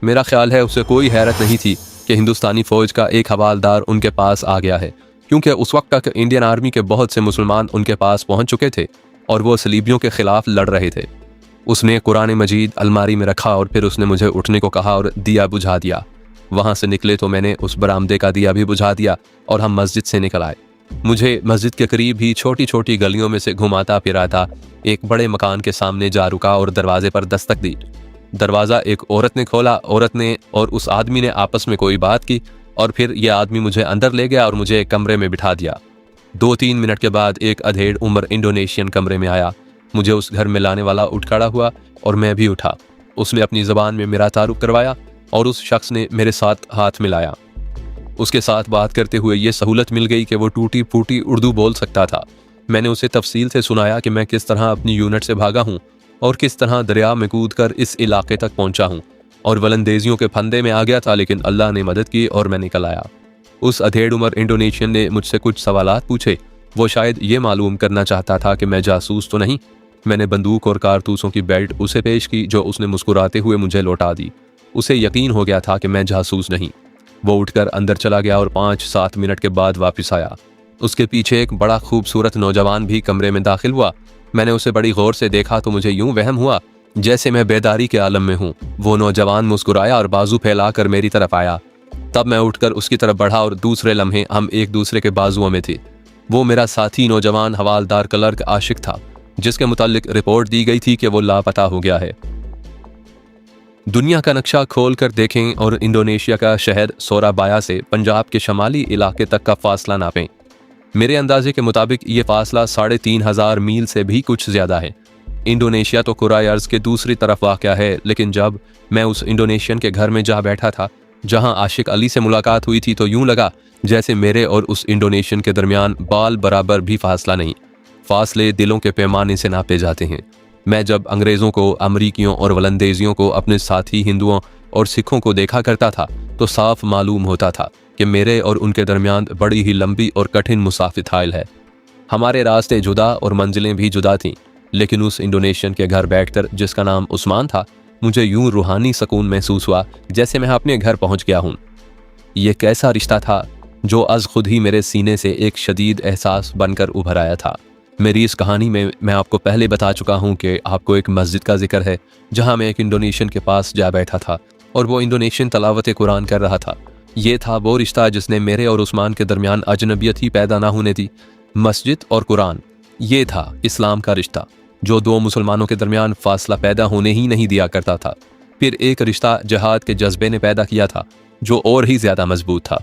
मेरा ख्याल है उसे कोई हैरत नहीं थी कि हिंदुस्तानी फ़ौज का एक हवालदार उनके पास आ गया है, क्योंकि उस वक्त तक इंडियन आर्मी के बहुत से मुसलमान उनके पास पहुंच चुके थे और वो सलीबियों के खिलाफ लड़ रहे थे। उसने कुरान मजीद अलमारी में रखा और फिर उसने मुझे उठने को कहा और दिया बुझा दिया। वहाँ से निकले तो मैंने उस बरामदे का दिया भी बुझा दिया और हम मस्जिद से निकल आए। मुझे मस्जिद के करीब ही छोटी छोटी गलियों में से घुमाता फिराता एक बड़े मकान के सामने जा रुका और दरवाजे पर दस्तक दी। दरवाज़ा एक औरत ने खोला। औरत ने और उस आदमी ने आपस में कोई बात की और फिर यह आदमी मुझे अंदर ले गया और मुझे एक कमरे में बिठा दिया। 2-3 मिनट के बाद एक अधेड़ उम्र इंडोनेशियन कमरे में आया। मुझे उस घर में लाने वाला उठ खड़ा हुआ और मैं भी उठा। उसने अपनी ज़बान में मेरा तारुफ करवाया और उस शख्स ने मेरे साथ हाथ मिलाया। उसके साथ बात करते हुए ये सहूलत मिल गई कि वो टूटी फूटी उर्दू बोल सकता था। मैंने उसे तफसील से सुनाया कि मैं किस तरह अपनी यूनिट से भागा हूँ और किस तरह दरिया में कूद कर इस इलाके तक पहुँचा हूँ और वलंदेजियों के फंदे में आ गया था, लेकिन अल्लाह ने मदद की और मैं निकल आया। उस अधेड़ उम्र इंडोनेशियन ने मुझसे कुछ सवालात पूछे। वो शायद ये मालूम करना चाहता था कि मैं जासूस तो नहीं। मैंने बंदूक और कारतूसों की बेल्ट उसे पेश की, जो उसने मुस्कुराते हुए मुझे लौटा दी। उसे यकीन हो गया था कि मैं जासूस नहीं। वो उठकर अंदर चला गया और 5-7 मिनट के बाद वापस आया। उसके पीछे एक बड़ा खूबसूरत नौजवान भी कमरे में दाखिल हुआ। मैंने उसे बड़ी गौर से देखा तो मुझे यूं वहम हुआ जैसे मैं बेदारी के आलम में हूँ। वो नौजवान मुस्कुराया और बाजू फैलाकर मेरी तरफ आया। तब मैं उठकर उसकी तरफ बढ़ा और दूसरे लम्हे हम एक दूसरे के बाजुओं में थे। वो मेरा साथी नौजवान हवालदार क्लर्क आशिक था, जिसके मुतालिक रिपोर्ट दी गई थी कि वो लापता हो गया है। दुनिया का नक्शा खोल कर देखें और इंडोनेशिया का शहर सोराबाया से पंजाब के शमाली इलाके तक का फासला नापें। मेरे अंदाजे के मुताबिक ये फासला 3500 मील से भी कुछ ज़्यादा है। इंडोनेशिया तो कुराए अर्ज़ के दूसरी तरफ वाक़या है, लेकिन जब मैं उस इंडोनेशियन के घर में जा बैठा था जहां आशिक अली से मुलाकात हुई थी, तो यूं लगा जैसे मेरे और उस इंडोनेशियन के दरमियान बाल बराबर भी फासला नहीं। फासले दिलों के पैमाने से नापे जाते हैं। मैं जब अंग्रेज़ों को, अमरीकियों और वलंदेजियों को, अपने साथी हिंदुओं और सिखों को देखा करता था तो साफ मालूम होता था कि मेरे और उनके दरमियान बड़ी ही लंबी और कठिन मुसाफित हाइल है। हमारे रास्ते जुदा और मंजिलें भी जुदा थीं, लेकिन उस इंडोनेशियन के घर बैठकर, जिसका नाम उस्मान था, मुझे यूं रूहानी सुकून महसूस हुआ जैसे मैं अपने घर पहुंच गया हूं। ये कैसा रिश्ता था जो अज खुद ही मेरे सीने से एक शदीद एहसास बनकर उभर आया था। मेरी इस कहानी में मैं आपको पहले बता चुका हूं कि आपको एक मस्जिद का जिक्र है जहां मैं एक इंडोनेशियन के पास जा बैठा था और वो इंडोनेशियन तलावत कुरान कर रहा था। ये था वो रिश्ता जिसने मेरे और उस्मान के दरमियान अजनबियत ही पैदा ना होने दी। मस्जिद और कुरान, ये था इस्लाम का रिश्ता जो दो मुसलमानों के दरमियान फासला पैदा होने ही नहीं दिया करता था। फिर एक रिश्ता जहाद के जज्बे ने पैदा किया था जो और ही ज़्यादा मजबूत था।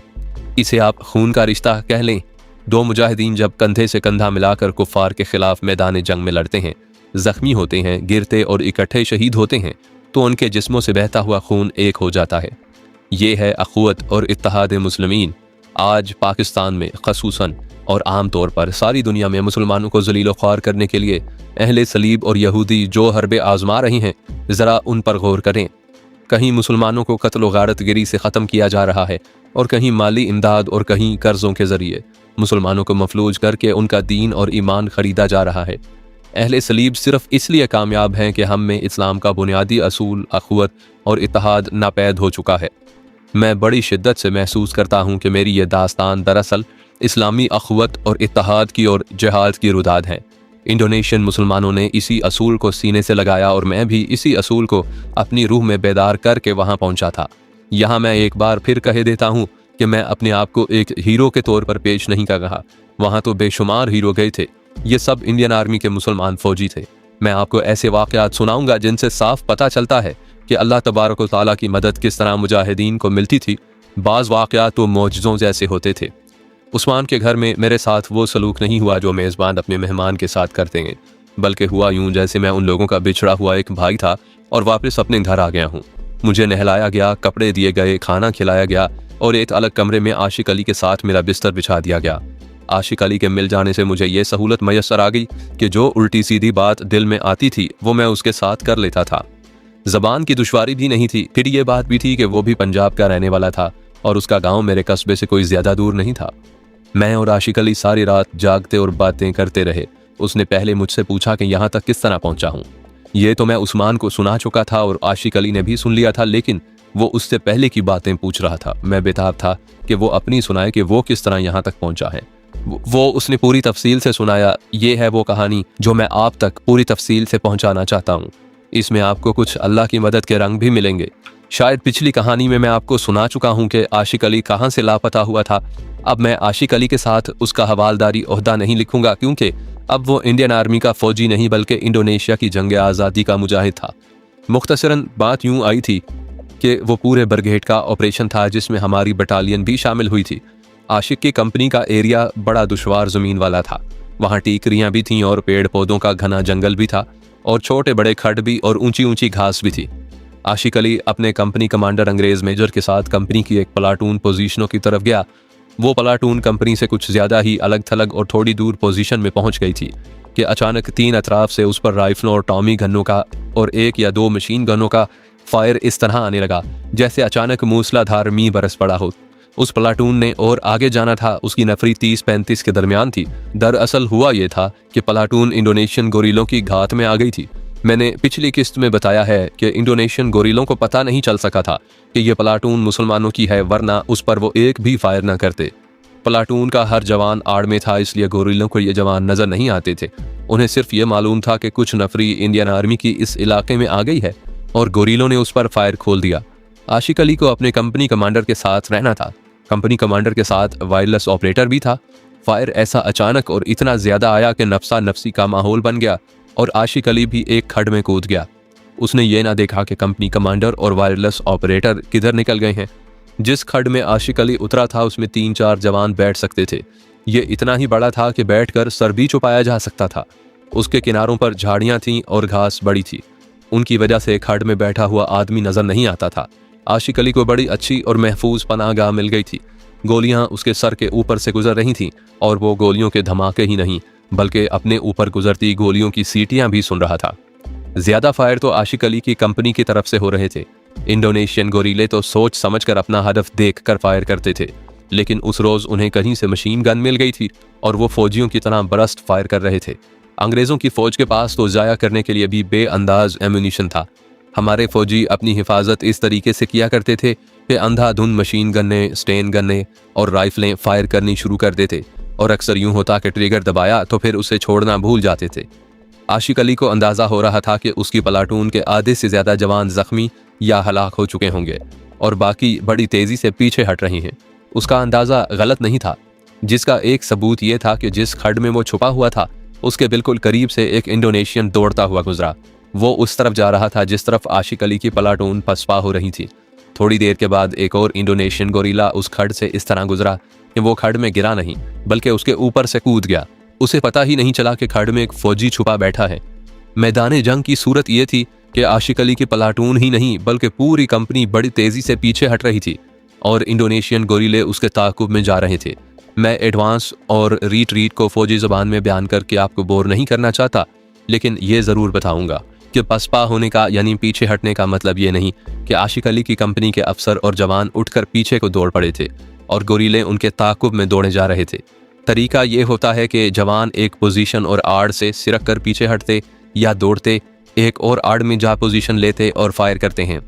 इसे आप खून का रिश्ता कह लें। दो मुजाहिदीन जब कंधे से कंधा मिलाकर कुफ्फार के खिलाफ मैदान जंग में लड़ते हैं, जख्मी होते हैं, गिरते और इकट्ठे शहीद होते हैं, तो उनके जिस्मों से बहता हुआ खून एक हो जाता है। ये है अखुवत और इत्तेहाद मुस्लिमीन। आज पाकिस्तान में खसूसन और आम तौर पर सारी दुनिया में मुसलमानों को जलील ख्वार करने के लिए अहले सलीब और यहूदी जो हरबे आजमा रहे हैं, ज़रा उन पर गौर करें। कहीं मुसलमानों को कत्ल व गारतगिरी से ख़त्म किया जा रहा है और कहीं माली इमदाद और कहीं कर्ज़ों के ज़रिए मुसलमानों को मफलूज करके उनका दीन और ईमान ख़रीदा जा रहा है। अहले सलीब सिर्फ इसलिए कामयाब हैं कि हम में इस्लाम का बुनियादी असूल अखुवत और इत्तेहाद नापैद हो चुका है। मैं बड़ी शिद्दत से महसूस करता हूँ कि मेरी ये दास्तान दरअसल इस्लामी अखुवत और इत्तेहाद की और जिहाद की रुदाद है। इंडोनेशियन मुसलमानों ने इसी असूल को सीने से लगाया और मैं भी इसी असूल को अपनी रूह में बेदार करके वहाँ पहुँचा था। यहाँ मैं एक बार फिर कह देता हूँ कि मैं अपने आप को एक हीरो के तौर पर पेश नहीं कर रहा। वहाँ तो बेशुमार हीरो गए थे। ये सब इंडियन आर्मी के मुसलमान फौजी थे। मैं आपको ऐसे वाक़यात सुनाऊंगा जिनसे साफ पता चलता है कि अल्लाह तबारक व तआला की मदद किस तरह मुजाहिदीन को मिलती थी। बाज़ वाक़यात तो मौजज़ों जैसे होते थे। उस्मान के घर में मेरे साथ वो सलूक नहीं हुआ जो मेज़बान अपने मेहमान के साथ करते हैं, बल्कि हुआ यूं जैसे मैं उन लोगों का बिछड़ा हुआ एक भाई था और वापस अपने घर आ गया हूँ। मुझे नहलाया गया, कपड़े दिए गए, खाना खिलाया गया और एक अलग कमरे में आशिक अली के साथ मेरा बिस्तर बिछा दिया गया। आशिक अली के मिल जाने से मुझे ये सहूलत मैसर आ गई कि जो उल्टी सीधी बात दिल में आती थी वो मैं उसके साथ कर लेता था। ज़बान की दुश्वारी भी नहीं थी। फिर ये बात भी थी कि वो भी पंजाब का रहने वाला था और उसका गाँव मेरे कस्बे से कोई ज़्यादा दूर नहीं था। मैं और आशिक अली सारी रात जागते और बातें करते रहे। उसने पहले मुझसे पूछा कि यहाँ तक किस तरह पहुँचा हूँ। ये तो मैं उस्मान को सुना चुका था और आशिक अली ने भी सुन लिया था, लेकिन वो उससे पहले की बातें पूछ रहा था। मैं बेताब था कि वो अपनी सुनाए कि वो किस तरह यहाँ तक पहुँचा है। वो उसने पूरी तफसील से सुनाया। ये है वो कहानी जो मैं आप तक पूरी तफसील से पहुँचाना चाहता हूँ। इसमें आपको कुछ अल्लाह की मदद के रंग भी मिलेंगे। शायद पिछली कहानी में मैं आपको सुना चुका हूँ कि आशिक अली कहाँ से लापता हुआ था। अब मैं आशिक अली के साथ उसका हवालदारी ओहदा नहीं लिखूंगा, क्योंकि अब वो इंडियन आर्मी का फौजी नहीं बल्कि इंडोनेशिया की जंग आज़ादी का मुजाहिद था। मुख्तसरन बात यूँ आई थी कि वो पूरे ब्रिगेड का ऑपरेशन था जिसमें हमारी बटालियन भी शामिल हुई थी। आशिक की कंपनी का एरिया बड़ा दुश्वार ज़मीन वाला था। वहाँ टीकरियाँ भी थीं और पेड़ पौधों का घना जंगल भी था और छोटे बड़े खड्ड भी और ऊंची ऊंची घास भी थी। आशिक अली अपने कंपनी कमांडर अंग्रेज़ मेजर के साथ कंपनी की एक प्लाटून पोजीशनों की तरफ गया। वो प्लाटून कंपनी से कुछ ज़्यादा ही अलग थलग और थोड़ी दूर पोजीशन में पहुंच गई थी कि अचानक 3 अतराफ से उस पर राइफलों और टॉमी गनों का और 1 या 2 मशीन गनों का फायर इस तरह आने लगा जैसे अचानक मूसलाधार मींह बरस पड़ा हो। उस प्लाटून ने और आगे जाना था। उसकी नफरी 30-35 के दरमियान थी। दरअसल हुआ ये था कि प्लाटून इंडोनेशियन गोरिल्लों की घात में आ गई थी। मैंने पिछली किस्त में बताया है कि इंडोनेशियन गोरिल्लों को पता नहीं चल सका था कि यह प्लाटून मुसलमानों की है, वरना उस पर वो एक भी फायर न करते। प्लाटून का हर जवान आड़ में था, इसलिए गोरिल्लों को ये जवान नजर नहीं आते थे। उन्हें सिर्फ ये मालूम था कि कुछ नफरी इंडियन आर्मी की इस इलाके में आ गई है और गोरिल्लों ने उस पर फायर खोल दिया। आशिक अली को अपने कंपनी कमांडर के साथ रहना था। कंपनी कमांडर के साथ वायरलेस ऑपरेटर भी था। फायर ऐसा अचानक और इतना ज्यादा आया कि नफसा नफसी का माहौल बन गया और आशिक अली भी एक खड्ड में कूद गया। उसने ये ना देखा कि कंपनी कमांडर और वायरलेस ऑपरेटर किधर निकल गए हैं। जिस खड्ड में आशिक अली उतरा था उसमें 3-4 जवान बैठ सकते थे। ये इतना ही बड़ा था कि बैठकर सर भी छुपाया जा सकता था। उसके किनारों पर झाड़ियां थीं और घास बड़ी थी। उनकी वजह से खड्ड में बैठा हुआ आदमी नजर नहीं आता था। आशिक अली को बड़ी अच्छी और महफूज पनाहगाह मिल गई थी। गोलियां उसके सर के ऊपर से गुजर रही थीं और वो गोलियों के धमाके ही नहीं बल्कि अपने ऊपर गुजरती गोलियों की सीटियां भी सुन रहा था। ज्यादा फायर तो आशिक अली की कंपनी की तरफ से हो रहे थे। इंडोनेशियन गोरीले तो सोच समझकर अपना हदफ देखकर फायर करते थे, लेकिन उस रोज उन्हें कहीं से मशीन गन मिल गई थी और वो फौजियों की तरह बरस्ट फायर कर रहे थे। अंग्रेजों की फौज के पास तो जाया करने के लिए भी बेअंदाज एम्यूनिशन था। हमारे फौजी अपनी हिफाजत इस तरीके से किया करते थे कि अंधाधुंध मशीन गन्ने, स्टेन गन्ने और राइफलें फायर करनी शुरू कर देते और अक्सर यूं होता कि ट्रिगर दबाया तो फिर उसे छोड़ना भूल जाते थे। आशिक अली को अंदाजा हो रहा था कि उसकी प्लाटून के आधे से ज्यादा जवान जख्मी या हलाक हो चुके होंगे और बाकी बड़ी तेजी से पीछे हट रही हैं। उसका अंदाजा गलत नहीं था, जिसका एक सबूत ये था कि जिस खड्ड में वो छुपा हुआ था उसके बिल्कुल करीब से एक इंडोनेशियन दौड़ता हुआ गुजरा। वो उस तरफ जा रहा था जिस तरफ आशिक अली की प्लाटून पसपा हो रही थी। थोड़ी देर के बाद एक और इंडोनेशियन गोरिल्ला उस खड्ड से इस तरह गुजरा कि वो खड्ड में गिरा नहीं बल्कि उसके ऊपर से कूद गया। उसे पता ही नहीं चला कि खड्ड में एक फौजी छुपा बैठा है। मैदान जंग की सूरत ये थी कि आशिक अली की प्लाटून ही नहीं बल्कि पूरी कंपनी बड़ी तेजी से पीछे हट रही थी और इंडोनेशियन गोरिल्ले उसके ताकुब में जा रहे थे। मैं एडवांस और रीट्रीट को फौजी ज़बान में बयान करके आपको बोर नहीं करना चाहता, लेकिन ये ज़रूर बताऊंगा कि पसपा होने का यानी पीछे हटने का मतलब ये नहीं कि आशिक अली की कंपनी के अफसर और जवान उठकर पीछे को दौड़ पड़े थे और गोरिल्ले उनके ताकुब में दौड़े जा रहे थे। तरीका ये होता है कि जवान एक पोजीशन और आड़ से सिरक कर पीछे हटते या दौड़ते, एक और आड़ में जा पोजीशन लेते और फायर करते हैं।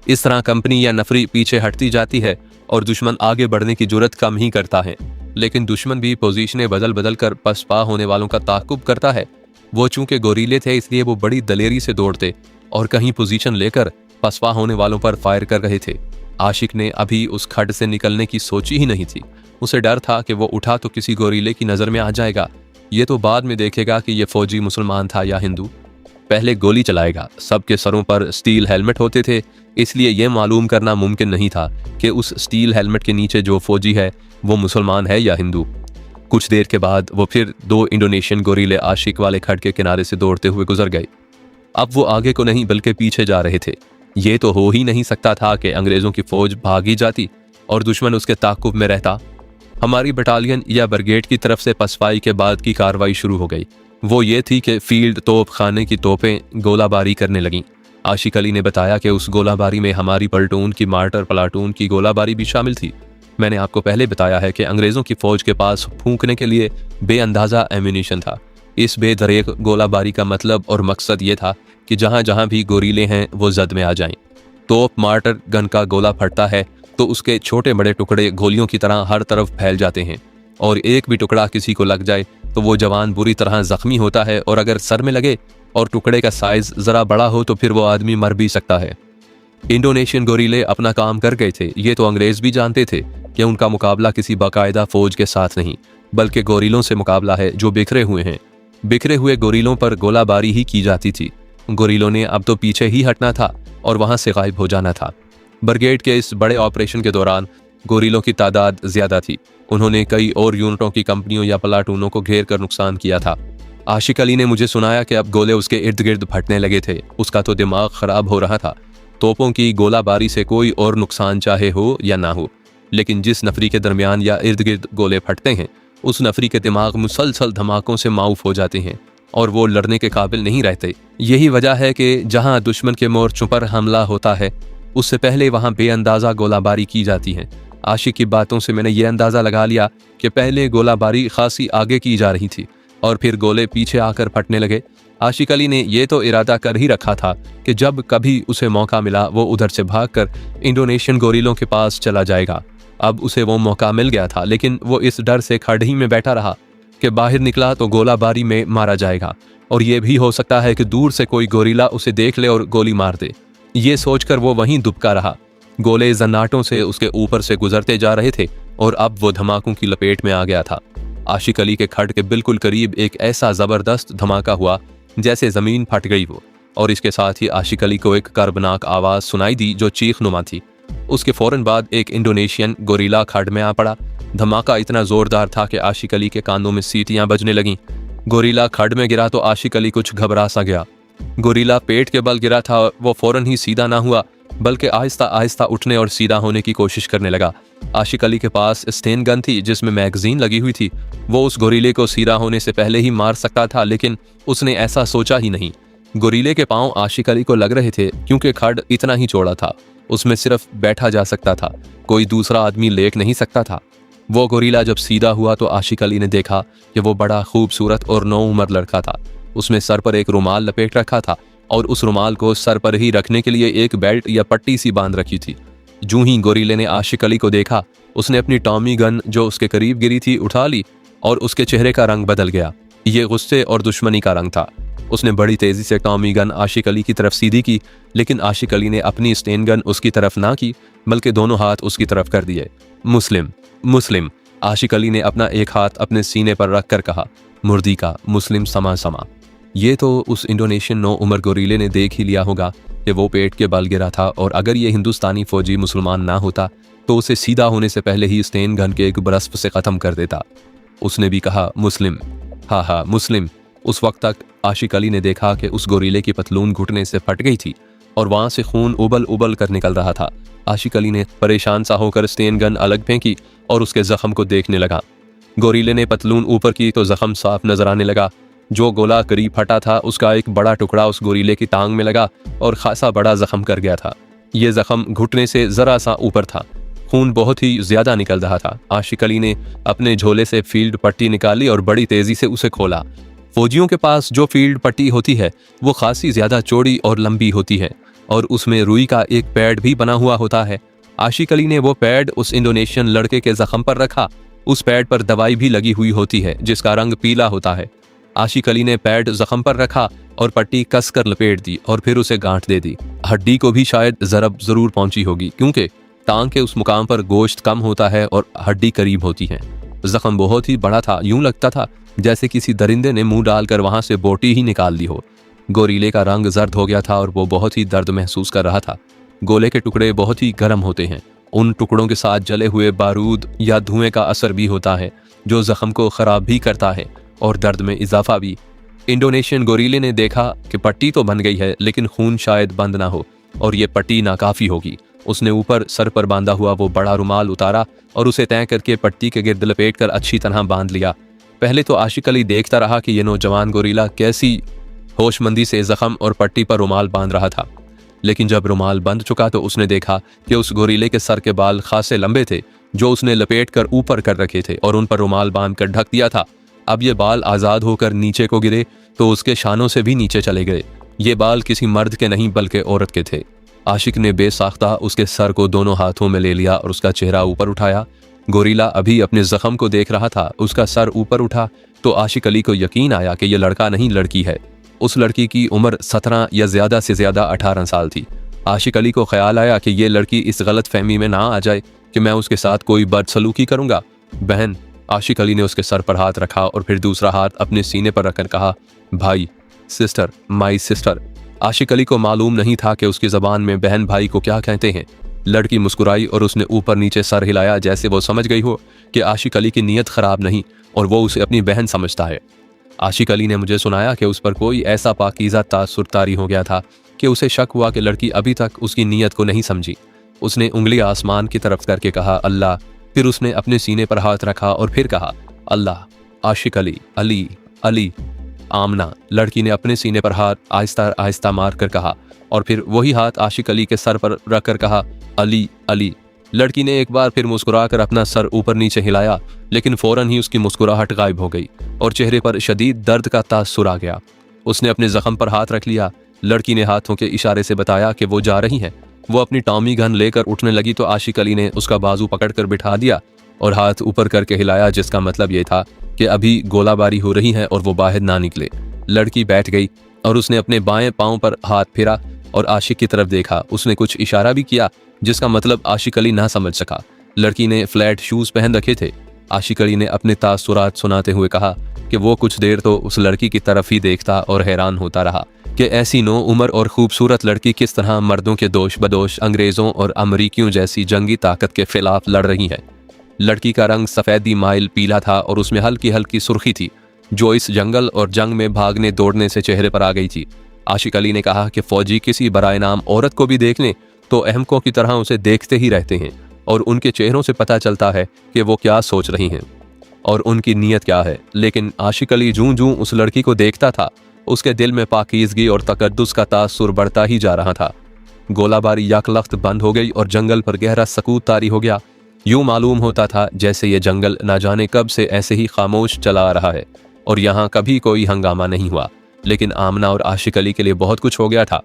इस तरह कंपनी या नफरी पीछे हटती जाती है और दुश्मन आगे बढ़ने की जुर्रत कम ही करता है। लेकिन दुश्मन भी पोजीशनें बदल बदल कर पसपा होने वालों का ताकुब करता है। वो चूंकि गोरीले थे इसलिए वो बड़ी दलेरी से दौड़ते और कहीं पोजीशन लेकर पसपा होने वालों पर फायर कर रहे थे। आशिक ने अभी उस खड्ड से निकलने की सोची ही नहीं थी। उसे डर था कि वो उठा तो किसी गोरीले की नज़र में आ जाएगा। ये तो बाद में देखेगा कि ये फौजी मुसलमान था या हिंदू। पहले गोली चलाएगा। सबके सरों पर स्टील हेलमेट होते थे, इसलिए यह मालूम करना मुमकिन नहीं था कि उस स्टील हेलमेट के नीचे जो फौजी है वो मुसलमान है या हिंदू। कुछ देर के बाद वो फिर 2 इंडोनेशियन गोरीले आशिक वाले खड्ड के किनारे से दौड़ते हुए गुजर गए। अब वो आगे को नहीं बल्कि पीछे जा रहे थे। ये तो हो ही नहीं सकता था कि अंग्रेजों की फौज भागी जाती और दुश्मन उसके ताकुब में रहता। हमारी बटालियन या ब्रिगेड की तरफ से पसपाई के बाद की कार्रवाई शुरू हो गई। वो ये थी कि फील्ड तोप खाने की तोपें गोलाबारी करने लगीं। आशिक अली ने बताया कि उस गोलाबारी में हमारी प्लाटून की मार्टर प्लाटून की गोलाबारी भी शामिल थी। मैंने आपको पहले बताया है कि अंग्रेजों की फौज के पास फूंकने के लिए बेअंदाजा एम्यूनिशन था। इस बेदरेक गोलाबारी का मतलब और मकसद ये था कि जहां जहां भी गोरीले हैं वो जद में आ जाएं। तोप मार्टर गन का गोला फटता है तो उसके छोटे बड़े टुकड़े गोलियों की तरह हर तरफ फैल जाते हैं, और एक भी टुकड़ा किसी को लग जाए तो वो जवान बुरी तरह जख्मी होता है, और अगर सर में लगे और टुकड़े का साइज जरा बड़ा हो तो फिर वो आदमी मर भी सकता है। इंडोनेशियन गोरीले अपना काम कर गए थे। ये तो अंग्रेज भी जानते थे कि उनका मुकाबला किसी बाकायदा फौज के साथ नहीं बल्कि गोरीलों से मुकाबला है जो बिखरे हुए हैं। बिखरे हुए गोरीलों पर गोलाबारी ही की जाती थी। गोरीलों ने अब तो पीछे ही हटना था और वहां से गायब हो जाना था। ब्रिगेड के इस बड़े ऑपरेशन के दौरान गोरीलों की तादाद ज्यादा थी। उन्होंने कई और यूनिटों की कंपनियों या प्लाटूनों को घेर कर नुकसान किया था। आशिक अली ने मुझे सुनाया कि अब गोले उसके इर्द गिर्द फटने लगे थे। उसका तो दिमाग खराब हो रहा था। तोपों की गोलाबारी से कोई और नुकसान चाहे हो या ना हो, लेकिन जिस नफरी के दरमियान या इर्द गिर्द गोले फटते हैं उस नफरी के दिमाग मुसलसल धमाकों से माऊफ हो जाते हैं और वो लड़ने के काबिल नहीं रहते। यही वजह है कि जहां दुश्मन के मोर्चों पर हमला होता है उससे पहले वहां बेअंदाजा गोलाबारी की जाती है। आशिक की बातों से मैंने ये अंदाज़ा लगा लिया कि पहले गोलाबारी खासी आगे की जा रही थी और फिर गोले पीछे आकर फटने लगे। आशिक अली ने यह तो इरादा कर ही रखा था कि जब कभी उसे मौका मिला वो उधर से भागकर इंडोनेशियन गोरीलों के पास चला जाएगा। अब उसे वो मौका मिल गया था, लेकिन वो इस डर से खड़ही में बैठा रहा कि बाहर निकला तो गोलाबारी में मारा जाएगा, और ये भी हो सकता है कि दूर से कोई गोरीला उसे देख ले और गोली मार दे। ये सोचकर वो वहीं दुबका रहा। गोले जन्नाटों से उसके ऊपर से गुजरते जा रहे थे और अब वो धमाकों की लपेट में आ गया था। आशिक अली के खड़ के बिल्कुल करीब एक ऐसा जबरदस्त धमाका हुआ जैसे जमीन फट गई हो, और इसके साथ ही आशिक अली को एक कर्बनाक आवाज सुनाई दी जो चीख नुमा थी। उसके फौरन बाद एक इंडोनेशियन गोरीला खड़ में आ पड़ा। धमाका इतना जोरदार था कि आशिक अली के कानों में सीटियां बजने लगीं। गोरीला खड़ में गिरा तो आशिक अली कुछ घबरा सा गया। गोरीला पेट के बल गिरा था। वो फौरन ही सीधा ना हुआ बल्कि आहिस्ता आहिस्ता उठने और सीधा होने की कोशिश करने लगा। आशिक अली के पास स्टेन गन थी जिसमें मैगजीन लगी हुई थी। वो उस गोरीले को सीधा होने से पहले ही मार सकता था, लेकिन उसने ऐसा सोचा ही नहीं। गोरीले के पांव आशिक अली को लग रहे थे क्योंकि खड़ इतना ही चौड़ा था। उसमें सिर्फ बैठा जा सकता था, कोई दूसरा आदमी लेट नहीं सकता था। वो गोरीला जब सीधा हुआ तो आशिक अली ने देखा कि वो बड़ा खूबसूरत और नौ उम्र लड़का था। उसने सर पर एक रुमाल लपेट रखा था और उस रुमाल को सर पर ही रखने के लिए एक बेल्ट या पट्टी सी बांध रखी थी। जूं ही गोरीले ने आशिक अली को देखा, उसने अपनी टॉमी गन जो उसके करीब गिरी थी उठा ली और उसके चेहरे का रंग बदल गया। ये गुस्से और दुश्मनी का रंग था। उसने बड़ी तेजी से टॉमी गन आशिक अली की तरफ सीधी की, लेकिन आशिक अली ने अपनी स्टेन गन उसकी तरफ ना की बल्कि दोनों हाथ उसकी तरफ कर दिए। मुस्लिम मुस्लिम, आशिक अली ने अपना एक हाथ अपने सीने पर रख कर कहा, मुर्दी का मुस्लिम समा समा। ये तो उस इंडोनेशियन नौ उम्र गोरीले ने देख ही लिया होगा कि वो पेट के बल गिरा था, और अगर ये हिंदुस्तानी फौजी मुसलमान ना होता तो उसे सीधा होने से पहले ही स्टेन गन के एक बरस्प से ख़त्म कर देता। उसने भी कहा मुस्लिम, हाँ हाँ मुस्लिम। उस वक्त तक आशिक अली ने देखा कि उस गोरीले की पतलून घुटने से फट गई थी और वहां से खून उबल उबल कर निकल रहा था। आशिक अली ने परेशान सा होकर स्टेन गन अलग फेंकी और उसके जख्म को देखने लगा। गोरीले ने पतलून ऊपर की तो जख्म साफ नजर आने लगा। जो गोला करीब फटा था उसका एक बड़ा टुकड़ा उस गोरीले की टांग में लगा और खासा बड़ा जख्म कर गया था। ये जख्म घुटने से जरा सा ऊपर था। खून बहुत ही ज्यादा निकल रहा था। आशिक अली ने अपने झोले से फील्ड पट्टी निकाली और बड़ी तेजी से उसे खोला। फौजियों के पास जो फील्ड पट्टी होती है वो खासी ज्यादा चौड़ी और लंबी होती है और उसमें रुई का एक पैड भी बना हुआ होता है। आशिक अली ने वो पैड उस इंडोनेशियन लड़के के जख्म पर रखा। उस पैड पर दवाई भी लगी हुई होती है जिसका रंग पीला होता है। आशिक अली ने पैड जख्म पर रखा और पट्टी कसकर लपेट दी और फिर उसे गांठ दे दी। हड्डी को भी शायद जरब जरूर पहुंची होगी क्योंकि टांग के उस मुकाम पर गोश्त कम होता है और हड्डी करीब होती है। जख्म बहुत ही बड़ा था, यूं लगता था जैसे किसी दरिंदे ने मुंह डालकर वहां से बोटी ही निकाल ली हो। गोरीले का रंग जर्द हो गया था और वो बहुत ही दर्द महसूस कर रहा था। गोले के टुकड़े बहुत ही गर्म होते हैं। उन टुकड़ों के साथ जले हुए बारूद या धुएं का असर भी होता है जो जख्म को खराब भी करता है और दर्द में इजाफा भी। इंडोनेशियन गोरीले ने देखा कि पट्टी तो बन गई है लेकिन खून शायद बंद ना हो और ये पट्टी नाकाफी होगी। उसने ऊपर सर पर बांधा हुआ वो बड़ा रुमाल उतारा और उसे तय करके पट्टी के गिर्द लपेट कर अच्छी तरह बांध लिया। पहले तो आशिक अली देखता रहा कि ये नौजवान गोरीला कैसी होशमंदी से जख्म और पट्टी पर रुमाल बांध रहा था, लेकिन जब रुमाल बंध चुका तो उसने देखा कि उस गोरीले के सर के बाल खासे लंबे थे जो उसने लपेट कर ऊपर कर रखे थे और उन पर रुमाल बांध कर ढक दिया था। अब ये बाल आज़ाद होकर नीचे को गिरे तो उसके शानों से भी नीचे चले गए। ये बाल किसी मर्द के नहीं बल्कि औरत के थे। आशिक ने बेसाख्ता उसके सर को दोनों हाथों में ले लिया और उसका चेहरा ऊपर उठाया। गोरीला अभी अपने जख्म को देख रहा था। उसका सर ऊपर उठा तो आशिक अली को यकीन आया कि यह लड़का नहीं लड़की है। उस लड़की की उम्र 17 या ज़्यादा से ज़्यादा 18 साल थी। आशिक अली को ख्याल आया कि ये लड़की इस गलत फहमी में ना आ जाए कि मैं उसके साथ कोई बदसलूकी करूँगा। बहन, आशिक अली ने उसके सर पर हाथ रखा और फिर दूसरा हाथ अपने सीने पर रखकर कहा, भाई, सिस्टर, माई सिस्टर। आशिक अली को मालूम नहीं था कि उसकी ज़बान में बहन भाई को क्या कहते हैं। लड़की मुस्कुराई और उसने ऊपर नीचे सर हिलाया जैसे वो समझ गई हो कि आशिक अली की नीयत ख़राब नहीं और वो उसे अपनी बहन समझता है। आशिक अली ने मुझे सुनाया कि उस पर कोई ऐसा पाकीज़ा तासुर तारी हो गया था कि उसे शक हुआ कि लड़की अभी तक उसकी नीयत को नहीं समझी। उसने उंगली आसमान की तरफ करके कहा, अल्लाह। फिर उसने अपने सीने पर हाथ रखा और फिर कहा, अल्लाह। आशिक अली, अली, अली। आमना, लड़की ने अपने सीने पर हाथ आहिस्ता आहिस्ता मार कर कहा और फिर वही हाथ आशिक अली के सर पर रखकर कहा, अली, अली। लड़की ने एक बार फिर मुस्कुराकर अपना सर ऊपर नीचे हिलाया, लेकिन फौरन ही उसकी मुस्कुराहट गायब हो गई और चेहरे पर शदीद दर्द का तासुर आ गया। उसने अपने जख्म पर हाथ रख लिया। लड़की ने हाथों के इशारे से बताया कि वो जा रही है। वो अपनी टॉमी गन लेकर उठने लगी तो आशिक अली ने उसका बाजू पकड़कर बिठा दिया और हाथ ऊपर करके हिलाया, जिसका मतलब ये था कि अभी गोलाबारी हो रही है और वो बाहर ना निकले। लड़की बैठ गई और उसने अपने बाएं पांव पर हाथ फेरा और आशिक की तरफ देखा। उसने कुछ इशारा भी किया जिसका मतलब आशिक अली ना समझ सका। लड़की ने फ्लैट शूज पहन रखे थे। आशिक अली ने अपने तासुरात सुनाते हुए कहा कि वो कुछ देर तो उस लड़की की तरफ ही देखता और हैरान होता रहा कि ऐसी नो उम्र और खूबसूरत लड़की किस तरह मर्दों के दोष बदोश अंग्रेज़ों और अमरीकियों जैसी जंगी ताकत के खिलाफ लड़ रही है। लड़की का रंग सफ़ेदी माइल पीला था और उसमें हल्की हल्की सुर्खी थी जो इस जंगल और जंग में भागने दौड़ने से चेहरे पर आ गई थी। आशिक अली ने कहा कि फौजी किसी बराए नाम औरत को भी देख लें तो अहमकों की तरह उसे देखते ही रहते हैं और उनके चेहरों से पता चलता है कि वो क्या सोच रही हैं और उनकी नीयत क्या है। लेकिन आशिक अली जूं जूं उस लड़की को देखता था, उसके दिल में पाकीज़गी और तकद्दुस का तासुर बढ़ता ही जा रहा था। गोलाबारी यकलख्त बंद हो गई और जंगल पर गहरा सकूत तारी हो गया। यूं मालूम होता था जैसे ये जंगल ना जाने कब से ऐसे ही खामोश चला आ रहा है और यहाँ कभी कोई हंगामा नहीं हुआ। लेकिन आमना और आशिक अली के लिए बहुत कुछ हो गया था।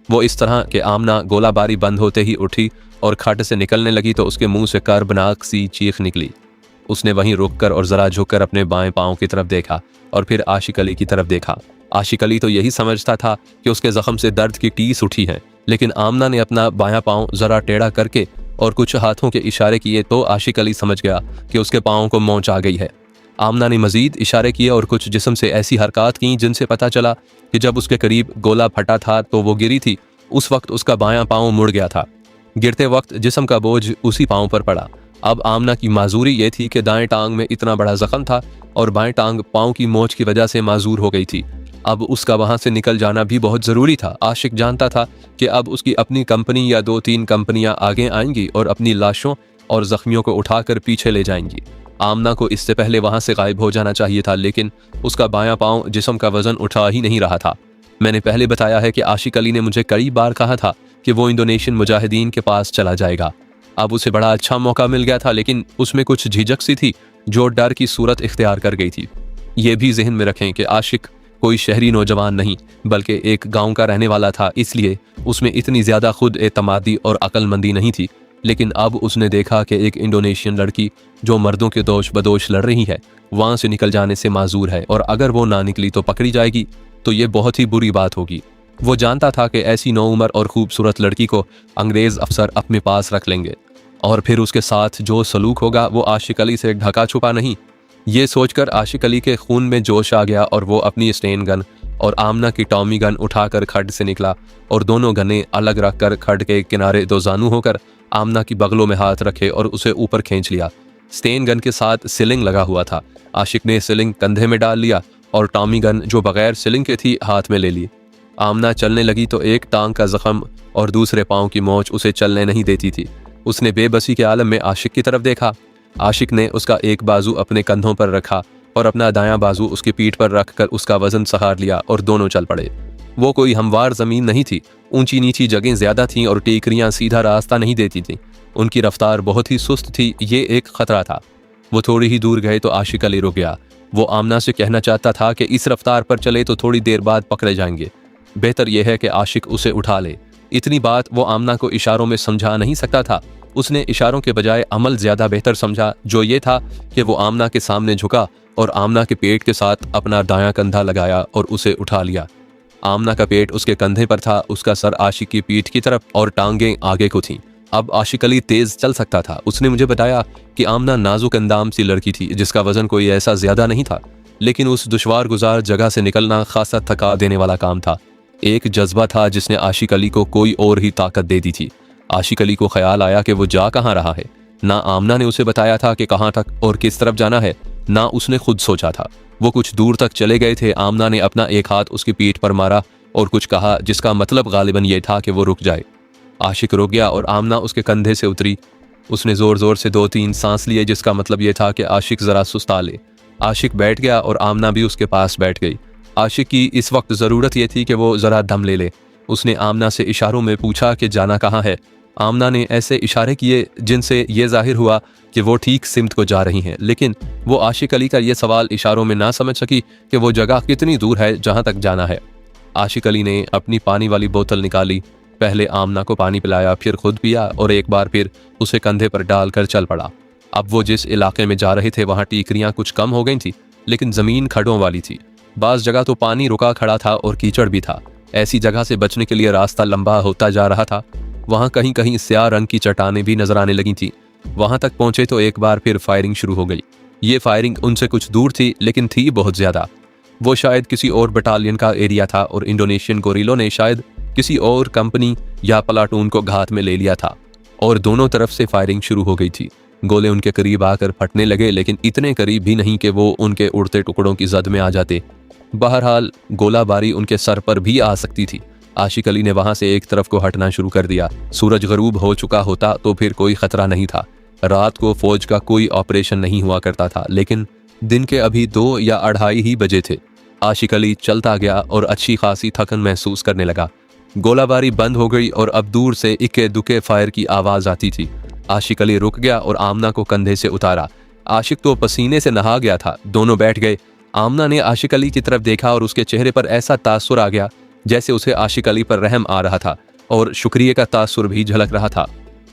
वो इस तरह कि आमना गोलाबारी बंद होते ही उठी और खट से निकलने लगी तो उसके मुंह से कर्बनाक सी चीख निकली। उसने वहीं रुककर और ज़रा झुककर अपने बाएं पाँव की तरफ देखा और फिर आशिक अली की तरफ देखा। आशिक अली तो यही समझता था कि उसके जख्म से दर्द की टीस उठी है, लेकिन आमना ने अपना बायां पाँव ज़रा टेढ़ा करके और कुछ हाथों के इशारे किए तो आशिक अली समझ गया कि उसके पाँव को मोच आ गई है। आमना ने मजीद इशारे किए और कुछ जिस्म से ऐसी हरकत की जिनसे पता चला कि जब उसके करीब गोला फटा था तो वो गिरी थी, उस वक्त उसका बायां पाँव मुड़ गया था। गिरते वक्त जिस्म का बोझ उसी पाँव पर पड़ा। अब आमना की माजूरी ये थी कि दाएं टांग में इतना बड़ा जख्म था और बाएं टांग पाँव की मोच की वजह से माजूर हो गई थी। अब उसका वहाँ से निकल जाना भी बहुत ज़रूरी था। आशिक जानता था कि अब उसकी अपनी कंपनी या 2-3 कंपनियां आगे आएंगी और अपनी लाशों और ज़ख्मियों को उठाकर पीछे ले जाएंगी। आमना को इससे पहले वहाँ से गायब हो जाना चाहिए था, लेकिन उसका बायां पाँव जिस्म का वज़न उठा ही नहीं रहा था। मैंने पहले बताया है कि आशिक अली ने मुझे कई बार कहा था कि वो इंडोनेशियन मुजाहिदीन के पास चला जाएगा। अब उसे बड़ा अच्छा मौका मिल गया था, लेकिन उसमें कुछ झिझक सी थी जो डर की सूरत इख्तियार कर गई थी। ये भी जहन में रखें कि आशिक कोई शहरी नौजवान नहीं बल्कि एक गांव का रहने वाला था, इसलिए उसमें इतनी ज़्यादा खुद एतमादी और अक्लमंदी नहीं थी। लेकिन अब उसने देखा कि एक इंडोनेशियन लड़की जो मर्दों के दोष बदोश लड़ रही है वहाँ से निकल जाने से माजूर है और अगर वो ना निकली तो पकड़ी जाएगी, तो ये बहुत ही बुरी बात होगी। वो जानता था कि ऐसी नौउम्र और खूबसूरत लड़की को अंग्रेज़ अफसर अपने पास रख लेंगे और फिर उसके साथ जो सलूक होगा वो आशिक अली से ढका छुपा नहीं। ये सोचकर आशिक अली के खून में जोश आ गया और वो अपनी स्टेन गन और आमना की टॉमी गन उठाकर खड्ड से निकला और दोनों गनें अलग रखकर खड्ड के किनारे दो जानू होकर आमना की बगलों में हाथ रखे और उसे ऊपर खींच लिया। स्टेन गन के साथ सिलिंग लगा हुआ था। आशिक ने सिलिंग कंधे में डाल लिया और टॉमी गन जो बगैर सिलिंग के थी हाथ में ले ली। आमना चलने लगी तो एक टांग का जख्म और दूसरे पाँव की मोच उसे चलने नहीं देती थी। उसने बेबसी के आलम में आशिक की तरफ देखा। आशिक ने उसका एक बाजू अपने कंधों पर रखा और अपना दायां बाजू उसकी पीठ पर रखकर उसका वजन सहार लिया और दोनों चल पड़े। वो कोई हमवार ज़मीन नहीं थी, ऊंची नीची जगहें ज़्यादा थीं और टेकरियां सीधा रास्ता नहीं देती थीं। उनकी रफ्तार बहुत ही सुस्त थी, ये एक ख़तरा था। वो थोड़ी ही दूर गए तो आशिक अली रुक गया। वो आमना से कहना चाहता था कि इस रफ्तार पर चले तो थोड़ी देर बाद पकड़े जाएंगे, बेहतर यह है कि आशिक उसे उठा ले। इतनी बात वो आमना को इशारों में समझा नहीं सकता था। उसने इशारों के बजाय अमल ज्यादा बेहतर समझा, जो ये था कि वो आमना के सामने झुका और आमना के पेट के साथ अपना दायां कंधा लगाया और उसे उठा लिया। आमना का पेट उसके कंधे पर था, उसका सर आशिक की पीठ की तरफ और टांगें आगे को थीं। अब आशिक अली तेज चल सकता था। उसने मुझे बताया कि आमना नाजुक अंदाम सी लड़की थी जिसका वजन कोई ऐसा ज्यादा नहीं था, लेकिन उस दुश्वार गुजार जगह से निकलना खासा थका देने वाला काम था। एक जज्बा था जिसने आशिक अली को कोई और ही ताकत दे दी थी। आशिक अली को ख्याल आया कि वो जा कहाँ रहा है। ना आमना ने उसे बताया था कि कहाँ तक और किस तरफ जाना है, ना उसने खुद सोचा था। वो कुछ दूर तक चले गए थे। आमना ने अपना एक हाथ उसकी पीठ पर मारा और कुछ कहा जिसका मतलब गालिबन ये था कि वो रुक जाए। आशिक रुक गया और आमना उसके कंधे से उतरी। उसने जोर जोर से 2-3 सांस लिए जिसका मतलब ये था कि आशिक जरा सुस्ता ले। आशिक बैठ गया और आमना भी उसके पास बैठ गई। आशिक की इस वक्त ज़रूरत यह थी कि वो ज़रा दम ले ले। उसने आमना से इशारों में पूछा कि जाना कहाँ है। आमना ने ऐसे इशारे किए जिनसे ये जाहिर हुआ कि वो ठीक सिमत को जा रही हैं, लेकिन वो आशिक अली का ये सवाल इशारों में ना समझ सकी कि वो जगह कितनी दूर है जहाँ तक जाना है। आशिक अली ने अपनी पानी वाली बोतल निकाली, पहले आमना को पानी पिलाया, फिर खुद पिया और एक बार फिर उसे कंधे पर डालकर चल पड़ा। अब वो जिस इलाके में जा रहे थे वहाँ टीकरियाँ कुछ कम हो गई थी, लेकिन ज़मीन खड्डों वाली थी। बाज़ जगह तो पानी रुका खड़ा था और कीचड़ भी था। ऐसी जगह से बचने के लिए रास्ता लंबा होता जा रहा था। वहाँ कहीं कहीं स्याह रंग की चट्टानें भी नजर आने लगी थी। वहाँ तक पहुंचे तो एक बार फिर फायरिंग शुरू हो गई। ये फायरिंग उनसे कुछ दूर थी, लेकिन थी बहुत ज्यादा। वो शायद किसी और बटालियन का एरिया था और इंडोनेशियन गोरिल्लों ने शायद किसी और कंपनी या प्लाटून को घात में ले लिया था और दोनों तरफ से फायरिंग शुरू हो गई थी। गोले उनके करीब आकर फटने लगे, लेकिन इतने करीब भी नहीं कि वो उनके उड़ते टुकड़ों की जद में आ जाते। बहरहाल गोलाबारी उनके सर पर भी आ सकती थी। आशिक अली ने वहां से एक तरफ को हटना शुरू कर दिया। सूरज गरूब हो चुका होता तो फिर कोई खतरा नहीं था। रात को फौज का कोई ऑपरेशन नहीं हुआ करता था, लेकिन दिन के अभी 2 या 2:30 ही बजे थे। आशिक अली चलता गया और अच्छी खासी थकन महसूस करने लगा। गोलाबारी बंद हो गई और अब दूर से इक्के दुक्के फायर की आवाज आती थी। आशिक अली रुक गया और आमना को कंधे से उतारा। आशिक तो पसीने से नहा गया था। दोनों बैठ गए। आमना ने आशिक अली की तरफ देखा और उसके चेहरे पर ऐसा तासुर आ गया जैसे उसे आशिक अली पर रहम आ रहा था और शुक्रिया का तासुर भी झलक रहा था।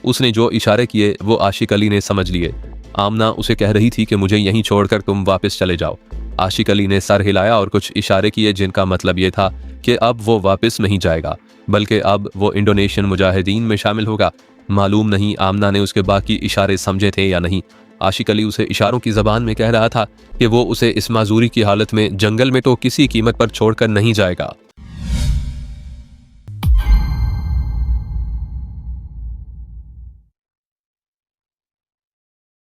उसने जो इशारे किए वो आशिक अली ने समझ लिए। आमना उसे कह रही थी कि मुझे यहीं छोड़कर तुम वापस चले जाओ। आशिक अली ने सर हिलाया और कुछ इशारे किए जिनका मतलब ये था कि अब वो वापस नहीं जाएगा, बल्कि अब वो इंडोनेशियन मुजाहिदीन में शामिल होगा। मालूम नहीं आमना ने उसके बाकी इशारे समझे थे या नहीं। आशिक अली उसे इशारों की ज़बान में कह रहा था कि वो उसे इस माजूरी की हालत में जंगल में तो किसी कीमत पर छोड़कर नहीं जाएगा।